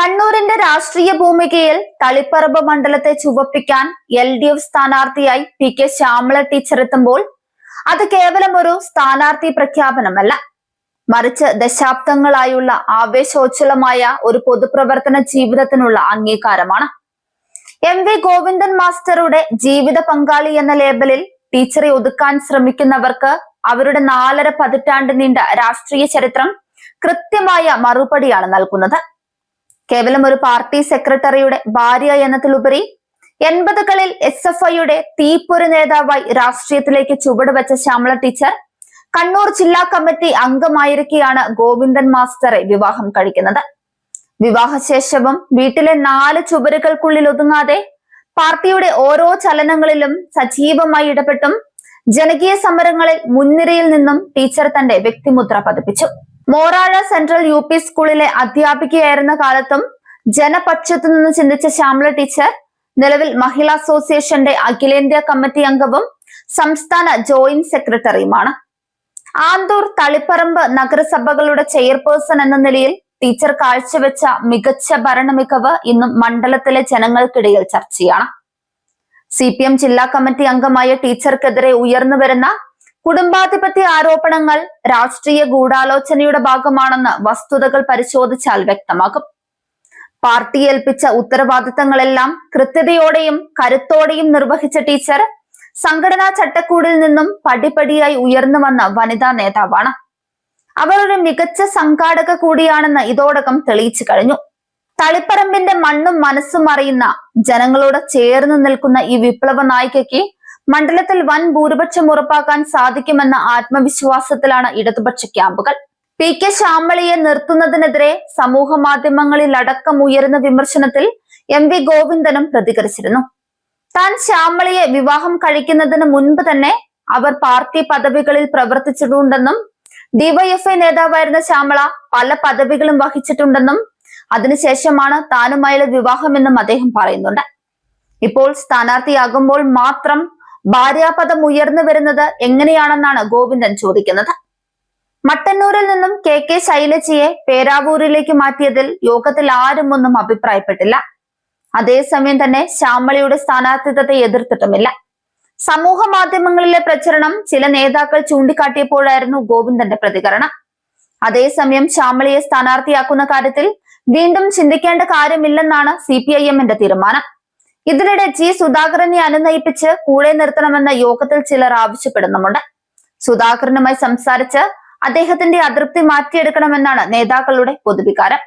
കണ്ണൂരിന്റെ രാഷ്ട്രീയ ഭൂമികയിൽ തളിപ്പറമ്പ് മണ്ഡലത്തെ ചുവപ്പിക്കാൻ LDF സ്ഥാനാർത്ഥിയായി PK ശ്യാമള ടീച്ചർ എത്തുമ്പോൾ അത് കേവലം ഒരു സ്ഥാനാർത്ഥി പ്രഖ്യാപനമല്ല, മറിച്ച് ദശാബ്ദങ്ങളായുള്ള ആവേശോജ്വലമായ ഒരു പൊതുപ്രവർത്തന ജീവിതത്തിനുള്ള അംഗീകാരമാണ്. MV ഗോവിന്ദൻ മാസ്റ്ററുടെ ജീവിത പങ്കാളി എന്ന ലേബലിൽ ടീച്ചറെ ഒതുക്കാൻ ശ്രമിക്കുന്നവർക്ക് അവരുടെ 4.5 പതിറ്റാണ്ട് നീണ്ട രാഷ്ട്രീയ ചരിത്രം കൃത്യമായ മറുപടിയാണ് നൽകുന്നത്. കേവലം ഒരു പാർട്ടി സെക്രട്ടറിയുടെ ഭാര്യ എന്നതിലുപരി 80കളിൽ SFIയുടെ തീപ്പൊരു നേതാവായി രാഷ്ട്രീയത്തിലേക്ക് ചുവടുവെച്ച ശ്യാമള ടീച്ചർ കണ്ണൂർ ജില്ലാ കമ്മിറ്റി അംഗമായിരിക്കെയാണ് ഗോവിന്ദൻ മാസ്റ്ററെ വിവാഹം കഴിക്കുന്നത്. വിവാഹശേഷവും വീട്ടിലെ 4 ചുവരുകൾക്കുള്ളിൽ ഒതുങ്ങാതെ പാർട്ടിയുടെ ഓരോ ചലനങ്ങളിലും സജീവമായി ഇടപെട്ടും ജനകീയ സമരങ്ങളിൽ മുൻനിരയിൽ നിന്നും ടീച്ചർ തന്റെ വ്യക്തിമുദ്ര പതിപ്പിച്ചു. മോറാഴ സെൻട്രൽ UP സ്കൂളിലെ അധ്യാപികയായിരുന്ന കാലത്തും ജനപക്ഷത്തു നിന്ന് ചിന്തിച്ച ശ്യാമള ടീച്ചർ നിലവിൽ മഹിളാ അസോസിയേഷന്റെ അഖിലേന്ത്യാ കമ്മിറ്റി അംഗവും സംസ്ഥാന ജോയിന്റ് സെക്രട്ടറിയുമാണ്. ആന്തൂർ, തളിപ്പറമ്പ് നഗരസഭകളുടെ ചെയർപേഴ്സൺ എന്ന നിലയിൽ ടീച്ചർ കാഴ്ചവെച്ച മികച്ച ഭരണ മികവ് ഇന്നും മണ്ഡലത്തിലെ ജനങ്ങൾക്കിടയിൽ ചർച്ചയാണ്. CPM ജില്ലാ കമ്മിറ്റി അംഗമായ ടീച്ചർക്കെതിരെ ഉയർന്നു വരുന്ന കുടുംബാധിപത്യ ആരോപണങ്ങൾ രാഷ്ട്രീയ ഗൂഢാലോചനയുടെ ഭാഗമാണെന്ന് വസ്തുതകൾ പരിശോധിച്ചാൽ വ്യക്തമാകും. പാർട്ടി ഏൽപ്പിച്ച ഉത്തരവാദിത്തങ്ങളെല്ലാം കൃത്യതയോടെയും കരുത്തോടെയും നിർവഹിച്ച ടീച്ചർ സംഘടനാ ചട്ടക്കൂടിൽ നിന്നും പടിപടിയായി ഉയർന്നു വന്ന വനിതാ നേതാവാണ്. അവർ ഒരു മികച്ച സംഘാടക കൂടിയാണെന്ന് ഇതോടകം തെളിയിച്ചു കഴിഞ്ഞു. തളിപ്പറമ്പിന്റെ മണ്ണും മനസ്സും അറിയുന്ന, ജനങ്ങളോട് ചേർന്ന് നിൽക്കുന്ന ഈ വിപ്ലവ നായികയ്ക്ക് മണ്ഡലത്തിൽ വൻ ഭൂരിപക്ഷം ഉറപ്പാക്കാൻ സാധിക്കുമെന്ന ആത്മവിശ്വാസത്തിലാണ് ഇടതുപക്ഷ ക്യാമ്പുകൾ. PK ശ്യാമളയെ നിർത്തുന്നതിനെതിരെ സമൂഹ മാധ്യമങ്ങളിൽ അടക്കം ഉയരുന്ന വിമർശനത്തിൽ MV ഗോവിന്ദനും പ്രതികരിച്ചിരുന്നു. താൻ ശ്യാമളയെ വിവാഹം കഴിക്കുന്നതിന് മുൻപ് തന്നെ അവർ പാർട്ടി പദവികളിൽ പ്രവർത്തിച്ചിട്ടുണ്ടെന്നും DYFI നേതാവായിരുന്ന ശ്യാമള പല പദവികളും വഹിച്ചിട്ടുണ്ടെന്നും അതിനുശേഷമാണ് താനുമായുള്ള വിവാഹമെന്നും അദ്ദേഹം പറയുന്നുണ്ട്. ഇപ്പോൾ സ്ഥാനാർത്ഥിയാകുമ്പോൾ മാത്രം ഭാര്യാപദം ഉയർന്നു വരുന്നത് എങ്ങനെയാണെന്നാണ് ഗോവിന്ദൻ ചോദിക്കുന്നത്. മട്ടന്നൂരിൽ നിന്നും KK ശൈലജയെ പേരാവൂരിലേക്ക് മാറ്റിയതിൽ യോഗത്തിൽ ആരും ഒന്നും അഭിപ്രായപ്പെട്ടില്ല. അതേസമയം തന്നെ ശ്യാമളയുടെ സ്ഥാനാർത്ഥിത്വത്തെ എതിർത്തിട്ടുമില്ല. സമൂഹ മാധ്യമങ്ങളിലെ പ്രചരണം ചില നേതാക്കൾ ചൂണ്ടിക്കാട്ടിയപ്പോഴായിരുന്നു ഗോവിന്ദന്റെ പ്രതികരണം. അതേസമയം ശ്യാമളയെ സ്ഥാനാർത്ഥിയാക്കുന്ന കാര്യത്തിൽ വീണ്ടും ചിന്തിക്കേണ്ട കാര്യമില്ലെന്നാണ് CPIMന്റെ തീരുമാനം. ഇതിനിടെ G സുധാകരനെ അനുനയിപ്പിച്ച് കൂടെ നിർത്തണമെന്ന യോഗത്തിൽ ചിലർ ആവശ്യപ്പെടുന്നുമുണ്ട്. സുധാകരനുമായി സംസാരിച്ച് അദ്ദേഹത്തിന്റെ അതൃപ്തി മാറ്റിയെടുക്കണമെന്നാണ് നേതാക്കളുടെ പൊതുവികാരം.